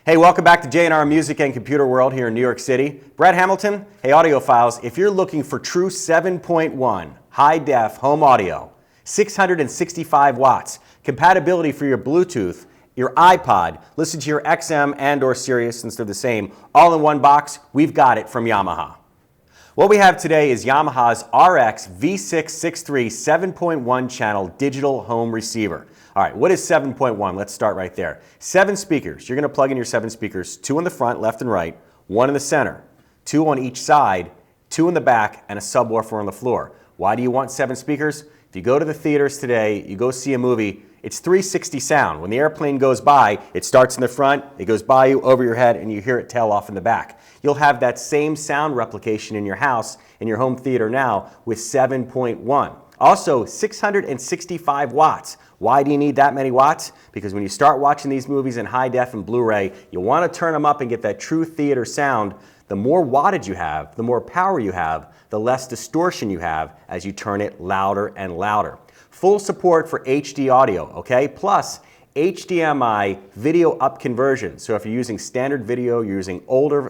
Hey, welcome back to J&R Music and Computer World here in New York City. Brad Hamilton. Hey, audiophiles, if you're looking for true 7.1 high-def home audio, 665 watts, compatibility for your Bluetooth, your iPod, listen to your XM and or Sirius since they're the same, all in one box, we've got it from Yamaha. What we have today is Yamaha's RX-V663 7.1-channel digital home receiver. All right, what is 7.1? Let's start right there. 7 speakers. You're going to plug in your 7 speakers, 2 in the front, left and right, 1 in the center, 2 on each side, 2 in the back, and a subwoofer on the floor. Why do you want 7 speakers? If you go to the theaters today, you go see a movie, it's 360 sound. When the airplane goes by, it starts in the front, it goes by you, over your head, and you hear it tail off in the back. You'll have that same sound replication in your house, in your home theater now, with 7.1. Also, 665 watts. Why do you need that many watts? Because when you start watching these movies in high def and Blu-ray, you want to turn them up and get that true theater sound. The more wattage you have, the more power you have, the less distortion you have as you turn it louder and louder. Full support for HD audio, okay? Plus, HDMI video up conversion. So if you're using standard video, you're using older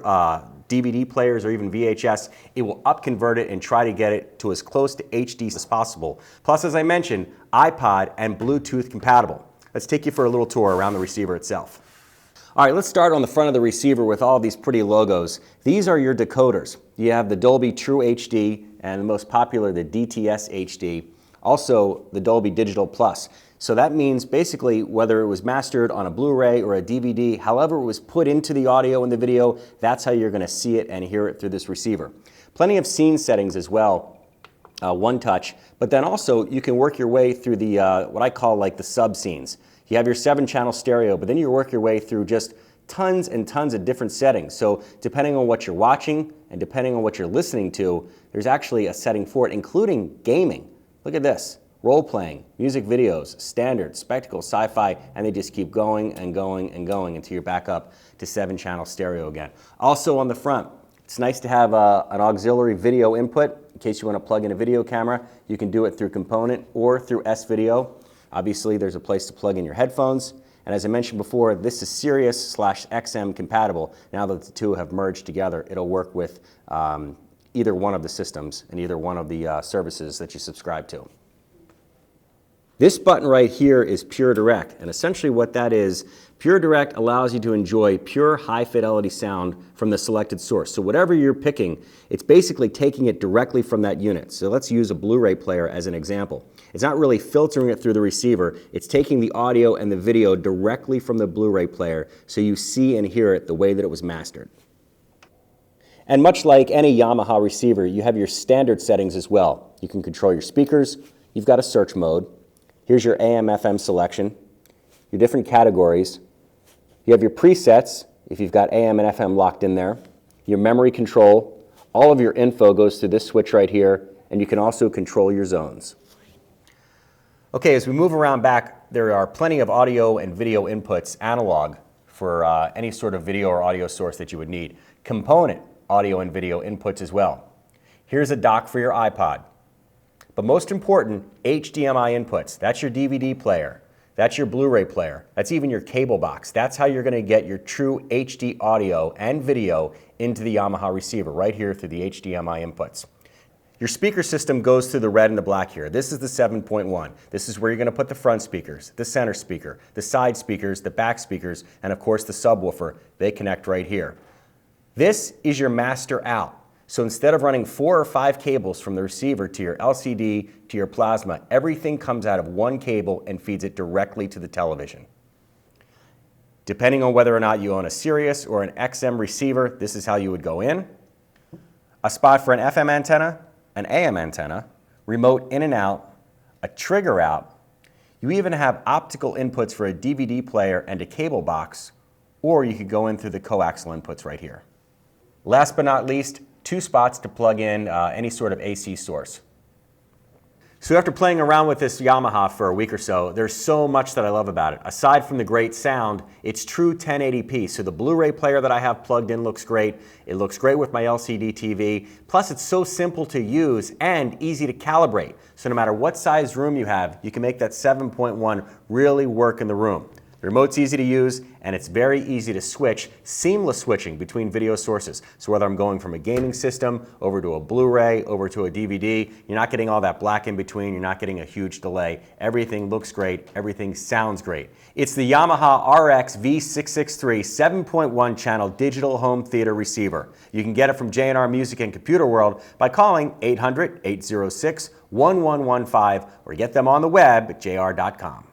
DVD players or even VHS, it will up convert it and try to get it to as close to HD as possible. Plus, as I mentioned, iPod and Bluetooth compatible. Let's take you for a little tour around the receiver itself. All right, let's start on the front of the receiver with all these pretty logos. These are your decoders. You have the Dolby True HD and the most popular, the dts-hd. Also, the Dolby Digital Plus. So that means basically whether it was mastered on a Blu-ray or a DVD, however it was put into the audio and the video, that's how you're going to see it and hear it through this receiver. Plenty of scene settings as well, one touch, but then also you can work your way through the what I call like the sub-scenes. You have your 7-channel stereo, but then you work your way through just tons and tons of different settings. So depending on what you're watching and depending on what you're listening to, there's actually a setting for it, including gaming. Look at this. Role-playing, music videos, standard, spectacle, sci-fi, and they just keep going and going and going until you're back up to 7-channel stereo again. Also on the front, it's nice to have an auxiliary video input. In case you want to plug in a video camera, you can do it through component or through S-Video. Obviously, there's a place to plug in your headphones. And as I mentioned before, this is Sirius/XM compatible. Now that the two have merged together, it'll work with either one of the systems and either one of the services that you subscribe to. This button right here is Pure Direct, and essentially what that is, Pure Direct allows you to enjoy pure high-fidelity sound from the selected source. So whatever you're picking, it's basically taking it directly from that unit. So let's use a Blu-ray player as an example. It's not really filtering it through the receiver, it's taking the audio and the video directly from the Blu-ray player so you see and hear it the way that it was mastered. And much like any Yamaha receiver, you have your standard settings as well. You can control your speakers, you've got a search mode. Here's your AM/FM selection, your different categories. You have your presets, if you've got AM and FM locked in there, your memory control, all of your info goes through this switch right here, and you can also control your zones. Okay, as we move around back, there are plenty of audio and video inputs, analog, for any sort of video or audio source that you would need. Component audio and video inputs as well. Here's a dock for your iPod. But most important, HDMI inputs. That's your DVD player. That's your Blu-ray player. That's even your cable box. That's how you're going to get your true HD audio and video into the Yamaha receiver, right here through the HDMI inputs. Your speaker system goes through the red and the black here. This is the 7.1. This is where you're going to put the front speakers, the center speaker, the side speakers, the back speakers, and of course the subwoofer. They connect right here. This is your master out. So instead of running 4 or 5 cables from the receiver to your LCD to your plasma, everything comes out of one cable and feeds it directly to the television. Depending on whether or not you own a Sirius or an XM receiver, this is how you would go in. A spot for an FM antenna, an AM antenna, remote in and out, a trigger out. You even have optical inputs for a DVD player and a cable box, or you could go in through the coaxial inputs right here. Last but not least, 2 spots to plug in any sort of AC source. So after playing around with this Yamaha for a week or so, there's so much that I love about it. Aside from the great sound, it's true 1080p. So the Blu-ray player that I have plugged in looks great. It looks great with my LCD TV. Plus it's so simple to use and easy to calibrate. So no matter what size room you have, you can make that 7.1 really work in the room. The remote's easy to use, and it's very easy to switch, seamless switching between video sources. So whether I'm going from a gaming system over to a Blu-ray, over to a DVD, you're not getting all that black in between, you're not getting a huge delay. Everything looks great, everything sounds great. It's the Yamaha RX-V663 7.1-Channel digital home theater receiver. You can get it from J&R Music and Computer World by calling 800-806-1115 or get them on the web at jr.com.